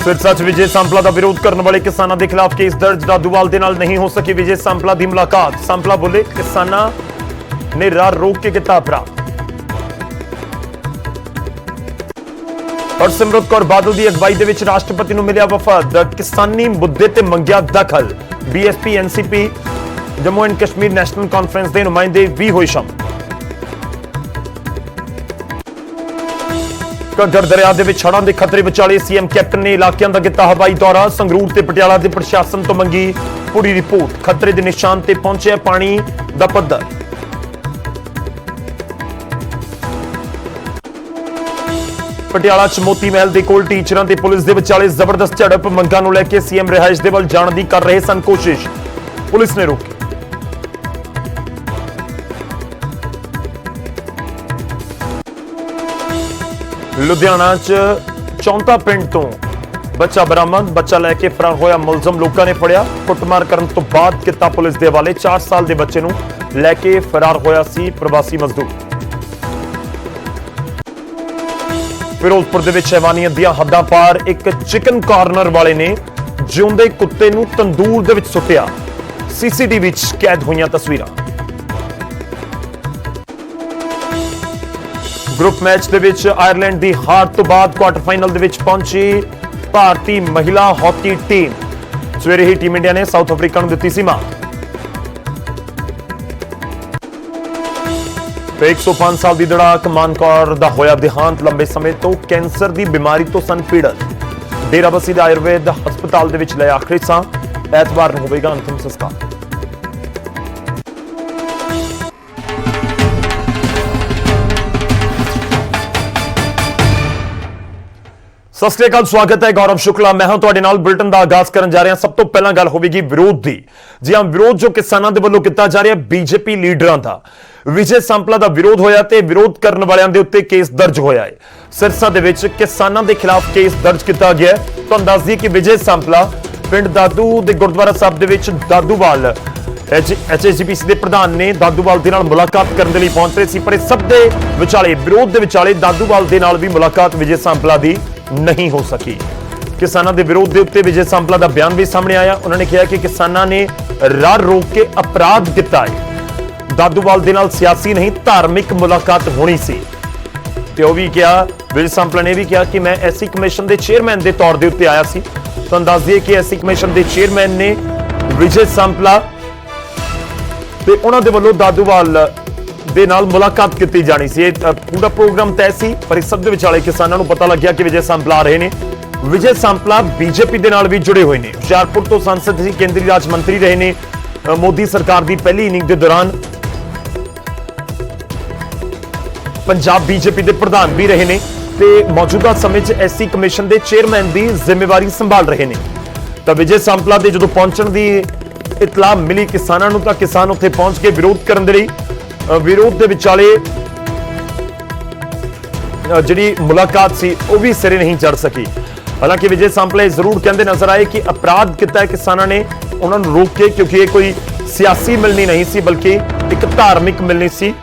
सिरसा च विजय सांपला का विरोध करने वाले किसानों के खिलाफ केस दर्ज। दादूवाल के नाल नहीं हो सकी विजय सांपला की मुलाकात। सांपला बोले किसानों ने राह रोक के किया अपराध। हरसिमरत कौर बादल की अगवाई दे विच राष्ट्रपति नूं मिलिया वफद। किसानी मुद्दे ते मंगिया दखल। BSP NCP Jammu and Kashmir national conference के नुमाइंदे भी होए शामिल। घग्गर दरिया के हड़ां के खतरे विचाले सीएम कैप्टन ने इलाकों का किया हवाई दौरा। संगरूर ते पटियाला के प्रशासन तो मंगी पूरी रिपोर्ट। खतरे के निशान ते पहुंचे पानी का पद्धर। पटियाला च मोती महल के कोल टीचरां ते पुलिस के विचाले जबरदस्त झड़प। मंगां नूं लैके सीएम रिहाइश दे वल जाण दी कर रहे सन कोशिश, पुलिस ने रोकी। लुधियाना च चौंता पिंड तो बच्चा बरामद। बच्चा लैके फरार होया मुलजम लोगों ने फड़िया। कुटमार करन तो बाद किता पुलिस दे हवाले। 4 साल के बच्चे नूं लैके फरार होया सी प्रवासी मजदूर। फिरोजपुर दे विच हैवानियत दी हद्दां पार। एक चिकन कॉर्नर वाले ने जिउंदे कुत्ते नूं तंदूर दे विच सुट्टिया। सीसीटीवी च कैद होईयां तस्वीरां। ग्रुप मैच दे विच आयरलैंड की हार तो बाद क्वार्टर फाइनल दे विच पहुंची भारतीय महिला हॉकी टीम। सवेरे ही टीम इंडिया ने साउथ अफ्रीका नूं दित्ती सी मात। 105 साल की दड़ाक। मानकौर दा होया देहांत। लंबे समय तो कैंसर की बीमारी तो सन पीड़त। डेराबस्सी दे आयुर्वेद हस्पताल दे विच लए आखिरी सां। ऐतवार नूं होवेगा अंतिम संस्कार। सत श्री अकाल, स्वागत है। गौरव शुक्ला मैं हूं तुहाडे नाल। बुलेटिन का आगाज करन जा रहे हैं। सब तो पहला गल होगी विरोध की। जी हां, विरोध जो किसानों के वलों किया जा रहा है बीजेपी लीडरां दा। विजय सांपला का विरोध होया ते विरोध करने वालियां दे उत्ते केस दर्ज होया है। सिरसा दे विच किसानों के खिलाफ केस दर्ज किया गया है। तुहानूं दस दईए कि विजय सांपला पिंड दादू दे गुरुद्वारा साहब दे विच दादूवाल एचएसजीपीसी के प्रधान ने दादूवाल दे नाल मुलाकात करने लई पहुंच रहे सी। पर इस सब दे विचाले विरोध दे विचाले दादूवाल दे नाल भी मुलाकात विजय सांपला दी नहीं हो सकी। किसानों के विरोध के उत्ते विजय सांपला का बयान भी सामने आया। उन्होंने कहा कि किसानों ने राह रोक के अपराध किया है। दादूवाल दे नाल सियासी नहीं धार्मिक मुलाकात होनी सी। ते वो भी कहा, विजय सांपला ने भी कहा कि मैं एससी कमीशन के चेयरमैन के तौर के उत्ते आया सी। तो दस दिए कि एससी कमीशन के चेयरमैन ने विजय सांपला ते उन्हां दे वल्लों दादूवाल दे नाल मुलाकात की जानी सी। पूरा प्रोग्राम तय सी। पर इस सब दे विचाले किसानों को पता लग गया कि विजय सांपला आ रहे हैं। विजय सांपला बीजेपी दे नाल भी जुड़े हुए हैं। हुशियारपुर तो सांसद सी, केंद्रीय राज मंत्री रहे ने। मोदी सरकार की पहली इनिंग के दौरान पंजाब बीजेपी के प्रधान भी रहे ने ते मौजूदा समय च एससी कमीशन के चेयरमैन की जिम्मेवारी संभाल रहे हैं। तो विजय सांपला के जो पहुंचने की इतला मिली किसानों को, किसान उत्थे पहुंच के विरोध करने के लिए विरोध के विचाले जिहड़ी मुलाकात सी वो भी सिरे नहीं चढ़ सकी। हालांकि विजय सांपला जरूर कहते नजर आए कि अपराध किया किसानों ने उन्होंने रोक के, क्योंकि ये कोई सियासी मिलनी नहीं सी बल्कि एक धार्मिक मिलनी सी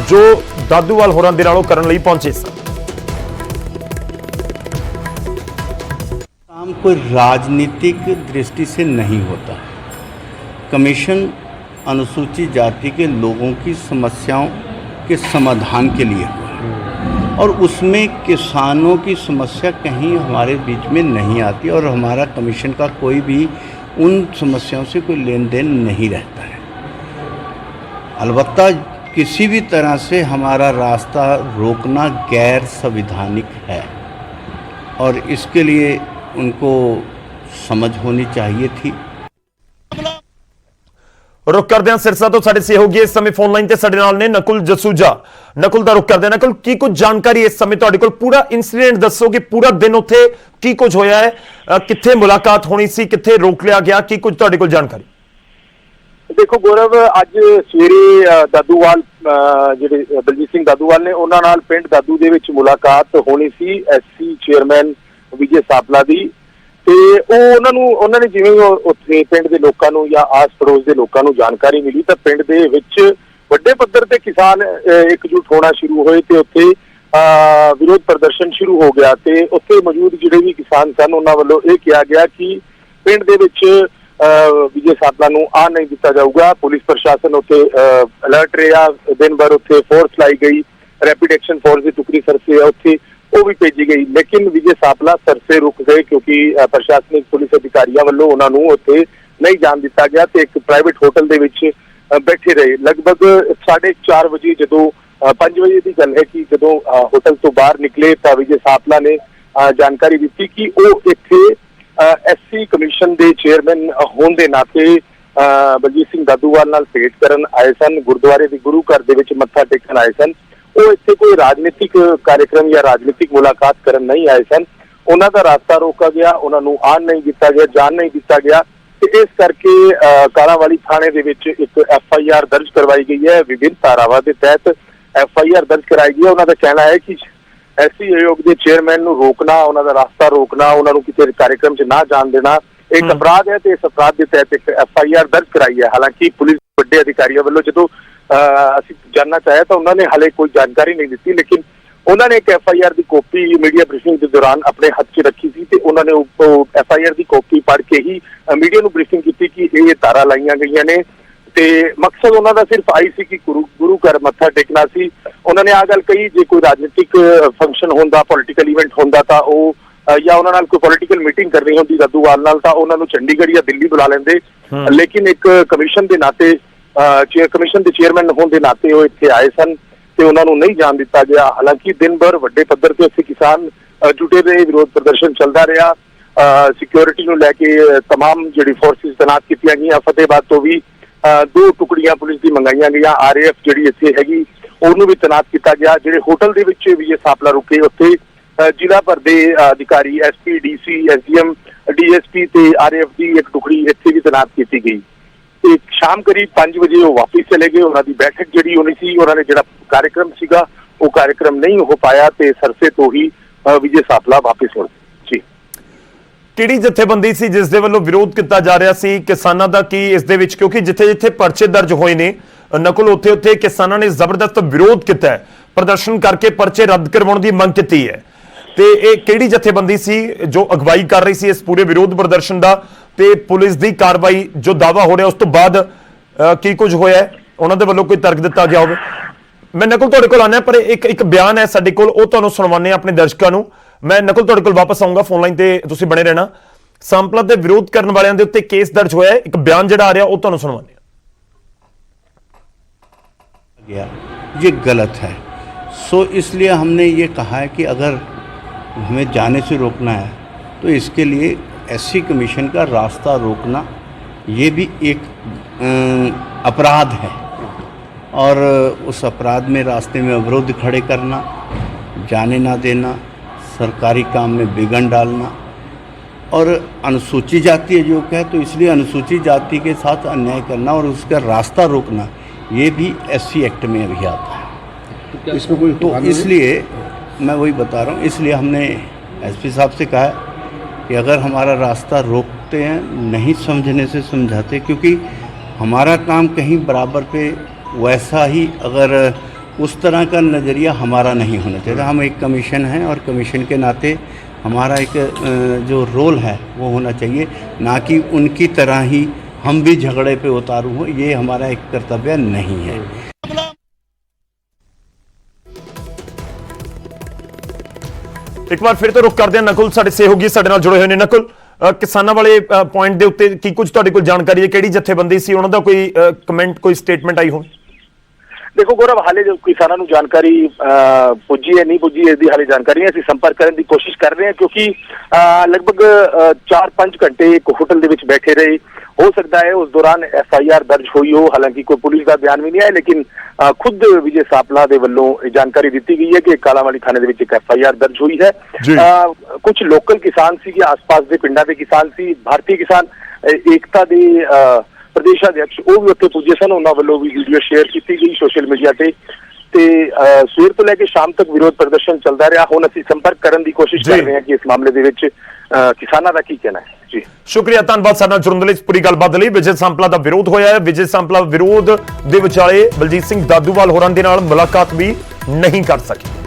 जो दादूवाल होरां दे नालों करन लई पहुंचे सन। काम कोई राजनीतिक दृष्टि से नहीं होता। कमीशन अनुसूचित जाति के लोगों की समस्याओं के समाधान के लिए हुआ और उसमें किसानों की समस्या कहीं हमारे बीच में नहीं आती और हमारा कमीशन का कोई भी उन समस्याओं से कोई लेन देन नहीं रहता है। अलबत्ता किसी भी तरह से हमारा रास्ता रोकना गैर संवैधानिक है और इसके लिए उनको समझ होनी चाहिए थी। रुख करते हैं सिरसा तो साडे सहयोगी इस समय फोन लाइन ते साडे नाल ने नकुल जसूजा। नकुल दा रुख करते हैं। नकुल, की कुछ जानकारी इस समय तुहाडे कोल? पूरा इंसीडेंट दसो कि पूरा दिन उत्थे की कुछ होया है, कित्थे मुलाकात होनी सी, कित्थे रोक लिया गया, की कुछ तुहाडे कोल जानकारी? देखो गौरव, अज सवेरे दादूवाल जिहड़े बलजीत सिंह दादूवाल ने उन्हां नाल पिंड दादू दे विच मुलाकात होनी सी एससी चेयरमैन विजय सांपला दी। ते उन्होंने जिवें उत्थे पिंड दे लोकां नूं या आस पड़ोस दे लोकां नूं जानकारी मिली तो पिंड दे विच वड्डे पद्धर ते किसान एकजुट होना शुरू होए ते उत्थे ਵਿਰੋਧ ਪ੍ਰਦਰਸ਼ਨ ਸ਼ੁਰੂ ਹੋ ਗਿਆ ਤੇ ਉੱਥੇ ਮੌਜੂਦ ਜਿਹੜੇ ਵੀ ਕਿਸਾਨ ਸਨ ਉਹਨਾਂ ਵੱਲੋਂ ਇਹ ਕਿਹਾ ਗਿਆ ਕਿ ਪਿੰਡ ਦੇ ਵਿੱਚ ਵਿਜੇ ਸਾਪਲਾ ਨੂੰ ਆ ਨਹੀਂ ਦਿੱਤਾ ਜਾਊਗਾ। ਪੁਲਿਸ ਪ੍ਰਸ਼ਾਸਨ ਉੱਥੇ ਅਲਰਟ ਰਿਹਾ, ਦਿਨ ਭਰ ਉੱਥੇ ਫੋਰਸ ਲਾਈ ਗਈ, ਰੈਪਿਡ ਐਕਸ਼ਨ ਫੋਰਸ ਦੀ ਟੁਕੜੀ ਸਰਸੇ ਉੱਥੇ ਉਹ ਵੀ ਭੇਜੀ ਗਈ, ਲੇਕਿਨ ਵਿਜੇ ਸਾਪਲਾ ਸਰਸੇ ਰੁਕ ਗਏ ਕਿਉਂਕਿ ਪ੍ਰਸ਼ਾਸਨਿਕ ਪੁਲਿਸ ਅਧਿਕਾਰੀਆਂ ਵੱਲੋਂ ਉਹਨਾਂ ਨੂੰ ਉੱਥੇ ਨਹੀਂ ਜਾਣ ਦਿੱਤਾ ਗਿਆ ਤੇ ਇੱਕ ਪ੍ਰਾਈਵੇਟ ਹੋਟਲ ਦੇ ਵਿੱਚ ਬੈਠੇ ਰਹੇ। ਲਗਭਗ 4:30 ਵਜੇ ਜਦੋਂ 5 ਵਜੇ ਦੀ ਗੱਲ ਹੈ ਕਿ ਜਦੋਂ ਹੋਟਲ ਤੋਂ ਬਾਹਰ ਨਿਕਲੇ ਤਾਂ ਵਿਜੇ ਸਾਪਲਾ ਨੇ ਜਾਣਕਾਰੀ ਦਿੱਤੀ ਕਿ ਉਹ ਇੱਥੇ ਐਸਸੀ ਕਮਿਸ਼ਨ ਦੇ ਚੇਅਰਮੈਨ ਹੋਣ ਦੇ ਨਾਤੇ ਬਲਜੀਤ ਸਿੰਘ ਦਾਦੂਵਾਲ ਨਾਲ ਭੇਟ ਕਰਨ ਆਏ ਸਨ, ਗੁਰਦੁਆਰੇ ਦੇ ਗੁਰੂ ਘਰ ਦੇ ਵਿੱਚ ਮੱਥਾ ਟੇਕਣ ਆਏ ਸਨ। ਉਹ ਇੱਥੇ ਕੋਈ ਰਾਜਨੀਤਿਕ ਕਾਰਜਕ੍ਰਮ ਜਾਂ ਰਾਜਨੀਤਿਕ ਮੁਲਾਕਾਤ ਕਰਨ ਨਹੀਂ ਆਏ ਸਨ। ਉਹਨਾਂ ਦਾ ਰਾਸਤਾ ਰੋਕਾ ਗਿਆ, ਉਹਨਾਂ ਨੂੰ ਆਉਣ ਨਹੀਂ ਦਿੱਤਾ ਗਿਆ, ਜਾਣ ਨਹੀਂ ਦਿੱਤਾ ਗਿਆ ਤੇ ਇਸ ਕਰਕੇ ਕਾਲਾਂਵਾਲੀ ਥਾਣੇ ਦੇ ਵਿੱਚ ਇੱਕ FIR ਦਰਜ ਕਰਵਾਈ ਗਈ ਹੈ। ਵਿਭਿੰਨ ਧਾਰਾਵਾਂ ਦੇ ਤਹਿਤ FIR ਦਰਜ ਕਰਾਈ ਗਈ ਹੈ। ਉਹਨਾਂ ਦਾ ਕਹਿਣਾ ਹੈ ਕਿ ਐਸਸੀ ਆਯੋਗ ਦੇ ਚੇਅਰਮੈਨ ਨੂੰ ਰੋਕਣਾ, ਉਹਨਾਂ ਦਾ ਰਾਸਤਾ ਰੋਕਣਾ, ਉਹਨਾਂ ਨੂੰ ਕਿਸੇ ਕਾਰਜਕ੍ਰਮ 'ਚ ਨਾ ਜਾਣ ਦੇਣਾ ਇੱਕ ਅਪਰਾਧ ਹੈ ਤੇ ਇਸ ਅਪਰਾਧ ਦੇ ਤਹਿਤ ਇੱਕ FIR ਦਰਜ ਕਰਾਈ ਹੈ। ਹਾਲਾਂਕਿ ਪੁਲਿਸ ਵੱਡੇ ਅਧਿਕਾਰੀਆਂ ਵੱਲੋਂ ਜਦੋਂ ਅਸੀਂ ਜਾਣਨਾ ਚਾਹਿਆ ਤਾਂ ਉਹਨਾਂ ਨੇ ਹਾਲੇ ਕੋਈ ਜਾਣਕਾਰੀ ਨਹੀਂ ਦਿੱਤੀ, ਲੇਕਿਨ ਉਹਨਾਂ ਨੇ ਇੱਕ FIR ਦੀ ਕਾਪੀ ਮੀਡੀਆ ਬਰੀਫਿੰਗ ਦੇ ਦੌਰਾਨ ਆਪਣੇ ਹੱਥ 'ਚ ਰੱਖੀ ਸੀ ਤੇ ਉਹਨਾਂ ਨੇ ਉਹ FIR ਦੀ ਕਾਪੀ ਪੜ੍ਹ ਕੇ ਹੀ ਮੀਡੀਆ ਨੂੰ ਬਰੀਫਿੰਗ ਕੀਤੀ ਕਿ ਇਹ ਧਾਰਾ ਲਾਈਆਂ ਗਈਆਂ ਨੇ ਤੇ ਮਕਸਦ ਉਹਨਾਂ ਦਾ ਸਿਰਫ ਆਈ ਸੀ ਕਿ ਗੁਰੂ ਘਰ ਮੱਥਾ ਟੇਕਣਾ ਸੀ। ਉਹਨਾਂ ਨੇ ਆਹ ਗੱਲ ਕਹੀ ਜੇ ਕੋਈ ਰਾਜਨੀਤਿਕ ਫੰਕਸ਼ਨ ਹੁੰਦਾ, ਪੋਲੀਟੀਕਲ ਇਵੈਂਟ ਹੁੰਦਾ ਤਾਂ ਉਹ ਜਾਂ ਉਹਨਾਂ ਨਾਲ ਕੋਈ ਪੋਲੀਟੀਕਲ ਮੀਟਿੰਗ ਕਰਨੀ ਹੁੰਦੀ ਦਾਦੂਵਾਲ ਨਾਲ ਤਾਂ ਉਹਨਾਂ ਨੂੰ ਚੰਡੀਗੜ੍ਹ ਜਾਂ ਦਿੱਲੀ ਬੁਲਾ ਲੈਂਦੇ, ਲੇਕਿਨ ਇੱਕ ਕਮਿਸ਼ਨ ਦੇ ਨਾਤੇ ਕਮਿਸ਼ਨ ਦੇ ਚੇਅਰਮੈਨ ਹੋਣ ਦੇ ਨਾਤੇ ਉਹ ਇੱਥੇ ਆਏ ਸਨ ਤੇ ਉਹਨਾਂ ਨੂੰ ਨਹੀਂ ਜਾਣ ਦਿੱਤਾ ਗਿਆ। ਹਾਲਾਂਕਿ ਦਿਨ ਭਰ ਵੱਡੇ ਪੱਧਰ ਤੇ ਉੱਥੇ ਕਿਸਾਨ ਜੁਟੇ ਰਹੇ, ਵਿਰੋਧ ਪ੍ਰਦਰਸ਼ਨ ਚੱਲਦਾ ਰਿਹਾ। ਸਿਕਿਉਰਿਟੀ ਨੂੰ ਲੈ ਕੇ ਤਮਾਮ ਜਿਹੜੀ ਫੋਰਸਿਸ ਤੈਨਾਤ ਕੀਤੀਆਂ ਗਈਆਂ। ਫਤਿਹਬਾਦ ਤੋਂ ਵੀ 2 ਟੁਕੜੀਆਂ ਪੁਲਿਸ ਦੀ ਮੰਗਾਈਆਂ ਗਈਆਂ। RAF ਜਿਹੜੀ ਇੱਥੇ ਹੈਗੀ ਉਹਨੂੰ ਵੀ ਤੈਨਾਤ ਕੀਤਾ ਗਿਆ। ਜਿਹੜੇ ਹੋਟਲ ਦੇ ਵਿੱਚ ਵਿਜੇ ਸਾਪਲਾ ਰੁਕੇ ਉੱਥੇ ਜ਼ਿਲ੍ਹਾ ਭਰ ਦੇ ਅਧਿਕਾਰੀ SP DC SDM DSP ਤੇ RAF ਦੀ ਇੱਕ ਟੁਕੜੀ ਇੱਥੇ ਵੀ ਤੈਨਾਤ ਕੀਤੀ ਗਈ ਤੇ ਸ਼ਾਮ ਕਰੀਬ 5 ਵਜੇ ਉਹ ਵਾਪਸ ਚਲੇ ਗਏ। ਉਹਨਾਂ ਦੀ ਬੈਠਕ ਜਿਹੜੀ ਹੋਣੀ ਸੀ, ਉਹਨਾਂ ਨੇ ਜਿਹੜਾ ਕਾਰਜਕ੍ਰਮ ਸੀਗਾ ਉਹ ਕਾਰਜਕ੍ਰਮ ਨਹੀਂ ਹੋ ਪਾਇਆ ਤੇ ਸਰਸੇ ਤੋਂ ਹੀ ਵਿਜੇ ਸਾਪਲਾ ਵਾਪਸ ਮੁੜ ਗਏ। ਕਿਹੜੀ ਜਥੇਬੰਦੀ ਸੀ ਜਿਸ ਦੇ ਵੱਲੋਂ ਵਿਰੋਧ ਕੀਤਾ ਜਾ ਰਿਹਾ ਸੀ? ਕਿਸਾਨਾਂ ਦਾ ਕੀ ਇਸ ਦੇ ਵਿੱਚ, ਕਿਉਂਕਿ ਜਿੱਥੇ ਪਰਚੇ ਦਰਜ ਹੋਏ ਨੇ ਨਕਲ ਉੱਥੇ ਕਿਸਾਨਾਂ ਨੇ ਜ਼ਬਰਦਸਤ ਵਿਰੋਧ ਕੀਤਾ ਹੈ, ਪ੍ਰਦਰਸ਼ਨ ਕਰਕੇ ਪਰਚੇ ਰੱਦ ਕਰਵਾਉਣ ਦੀ ਮੰਗ ਕੀਤੀ ਹੈ ਤੇ ਇਹ ਕਿਹੜੀ ਜਥੇਬੰਦੀ ਸੀ ਜੋ ਅਗਵਾਈ ਕਰ ਰਹੀ ਸੀ ਇਸ ਪੂਰੇ ਵਿਰੋਧ ਪ੍ਰਦਰਸ਼ਨ ਦਾ ਤੇ ਪੁਲਿਸ ਦੀ ਕਾਰਵਾਈ ਜੋ ਦਾਵਾ ਹੋ ਰਿਹਾ ਉਸ ਤੋਂ ਬਾਅਦ ਕੀ ਕੁਝ ਹੋਇਆ ਉਹਨਾਂ ਦੇ ਵੱਲੋਂ ਕੋਈ ਤਰਕ ਦਿੱਤਾ ਗਿਆ ਹੋਵੇ? ਮੈਂ ਨਕਲ ਤੁਹਾਡੇ ਕੋਲ ਆਣਾ ਪਰ ਇੱਕ ਬਿਆਨ ਹੈ ਸਾਡੇ ਕੋਲ, ਉਹ ਤੁਹਾਨੂੰ ਸੁਣਵਾਉਂਦੇ ਆਪਣੇ ਦਰਸ਼ਕਾਂ ਨੂੰ। ਮੈਂ ਨਕਲ ਤੁਹਾਡੇ ਕੋਲ ਵਾਪਸ ਆਉਂਗਾ, ਫੋਨ ਲਾਈਨ ਤੇ ਤੁਸੀਂ ਬਣੇ ਰਹਿਣਾ। ਸਾਂਪਲਾ ਦੇ ਵਿਰੋਧ ਕਰਨ ਵਾਲਿਆਂ ਦੇ ਉੱਤੇ ਕੇਸ ਦਰਜ ਹੋਇਆ ਹੈ, ਇੱਕ ਬਿਆਨ ਜਿਹੜਾ ਆ ਰਿਹਾ ਉਹ ਤੁਹਾਨੂੰ ਸੁਣਵਾਉਂਦੇ गया ये गलत है। सो इसलिए हमने ये कहा है कि अगर हमें जाने से रोकना है तो इसके लिए SC कमीशन का रास्ता रोकना ये भी एक अपराध है और उस अपराध में रास्ते में अवरोध खड़े करना, जाने ना देना, सरकारी काम में विघन डालना और अनुसूचित जाति आयोग है तो इसलिए अनुसूचित जाति के साथ अन्याय करना और उसका रास्ता रोकना ये भी SC एक्ट में अभी आता है। इसमें कोई तो इसलिए मैं वही बता रहा हूँ, इसलिए हमने SP साहब से कहा है कि अगर हमारा रास्ता रोकते हैं, नहीं समझने से समझाते, क्योंकि हमारा काम कहीं बराबर पे वैसा ही अगर उस तरह का नज़रिया हमारा नहीं होना चाहिए। हम एक कमीशन हैं और कमीशन के नाते हमारा एक जो रोल है वो होना चाहिए, ना कि उनकी तरह ही हम भी झगड़े पे उतारू हो, ये हमारा एक कर्तव्य नहीं है। ਇੱਕ ਵਾਰ ਫਿਰ ਤੋਂ ਰੁਕ ਕਰਦੇ ਹਾਂ। ਨਕੁਲ ਸਾਡੇ ਸਹਿਯੋਗੀ ਸਾਡੇ ਨਾਲ ਜੁੜੇ ਹੋਏ ਨੇ। ਨਕੁਲ, ਕਿਸਾਨਾਂ ਵਾਲੇ ਪੁਆਇੰਟ ਦੇ ਉੱਤੇ ਕੀ ਕੁਝ ਤੁਹਾਡੇ ਕੋਲ ਜਾਣਕਾਰੀ ਹੈ? ਕਿਹੜੀ ਜਥੇਬੰਦੀ ਸੀ, ਉਹਨਾਂ ਦਾ ਕੋਈ ਕਮੈਂਟ, ਕੋਈ ਸਟੇਟਮੈਂਟ ਆਈ ਹੋਣੀ? ਦੇਖੋ ਗੌਰਵ, ਹਾਲੇ ਜੋ ਕਿਸਾਨਾਂ ਨੂੰ ਜਾਣਕਾਰੀ ਪੁੱਜੀ ਹੈ ਨਹੀਂ ਪੁੱਜੀ ਇਹਦੀ ਹਾਲੇ ਜਾਣਕਾਰੀ ਨਹੀਂ। ਅਸੀਂ ਸੰਪਰਕ ਕਰਨ ਦੀ ਕੋਸ਼ਿਸ਼ ਕਰ ਰਹੇ ਹਾਂ ਕਿਉਂਕਿ ਲਗਭਗ 4-5 ਘੰਟੇ ਇੱਕ ਹੋਟਲ ਦੇ ਵਿੱਚ ਬੈਠੇ ਰਹੇ। ਹੋ ਸਕਦਾ ਹੈ ਉਸ ਦੌਰਾਨ FIR ਦਰਜ ਹੋਈ ਹੋ, ਹਾਲਾਂਕਿ ਕੋਈ ਪੁਲਿਸ ਦਾ ਬਿਆਨ ਵੀ ਨਹੀਂ ਆਇਆ, ਲੇਕਿਨ ਖੁਦ ਵਿਜੇ ਸਾਪਲਾ ਦੇ ਵੱਲੋਂ ਜਾਣਕਾਰੀ ਦਿੱਤੀ ਗਈ ਹੈ ਕਿ ਕਾਲਾਂਵਾਲੀ ਥਾਣੇ ਦੇ ਵਿੱਚ ਇੱਕ FIR ਦਰਜ ਹੋਈ ਹੈ। ਕੁਝ ਲੋਕਲ ਕਿਸਾਨ ਸੀਗੇ, ਆਸ-ਪਾਸ ਦੇ ਪਿੰਡਾਂ ਦੇ ਕਿਸਾਨ ਸੀ, ਭਾਰਤੀ ਕਿਸਾਨ ਏਕਤਾ ਦੇ ਪ੍ਰਦੇਸ਼ ਅਧਿਕਸ਼ ਉਹ ਵੀ ਉੱਥੇ ਪੁੱਜੇ ਸਨ। ਉਹਨਾਂ ਵੱਲੋਂ ਵੀ ਵੀਡੀਓ ਸ਼ੇਅਰ ਕੀਤੀ ਗਈ ਸੋਸ਼ਲ ਮੀਡੀਆ ਤੇ ਸਵੇਰ ਤੋਂ ਲੈ ਕੇ ਸ਼ਾਮ ਤੱਕ ਵਿਰੋਧ ਪ੍ਰਦਰਸ਼ਨ ਚੱਲਦਾ ਰਿਹਾ। ਹੁਣ ਅਸੀਂ ਸੰਪਰਕ ਕਰਨ ਦੀ ਕੋਸ਼ਿਸ਼ ਕਰ ਰਹੇ ਹਾਂ ਕਿ ਇਸ ਮਾਮਲੇ ਦੇ ਵਿੱਚ ਕਿਸਾਨਾਂ ਦਾ ਕੀ ਕਹਿਣਾ ਹੈ। ਜੀ ਸ਼ੁਕਰੀਆ, ਧੰਨਵਾਦ ਸਾਡੇ ਨਾਲ ਜੁੜਨ ਲਈ, ਪੂਰੀ ਗੱਲਬਾਤ ਲਈ। ਵਿਜੇ ਸਾਂਪਲਾ ਦਾ ਵਿਰੋਧ ਹੋਇਆ ਹੈ। ਵਿਜੇ ਸਾਂਪਲਾ ਵਿਰੋਧ ਦੇ ਵਿਚਾਲੇ ਬਲਜੀਤ ਸਿੰਘ ਦਾਦੂਵਾਲ ਹੋਰਾਂ ਦੇ ਨਾਲ ਮੁਲਾਕਾਤ ਵੀ ਨਹੀਂ ਕਰ ਸਕੇ।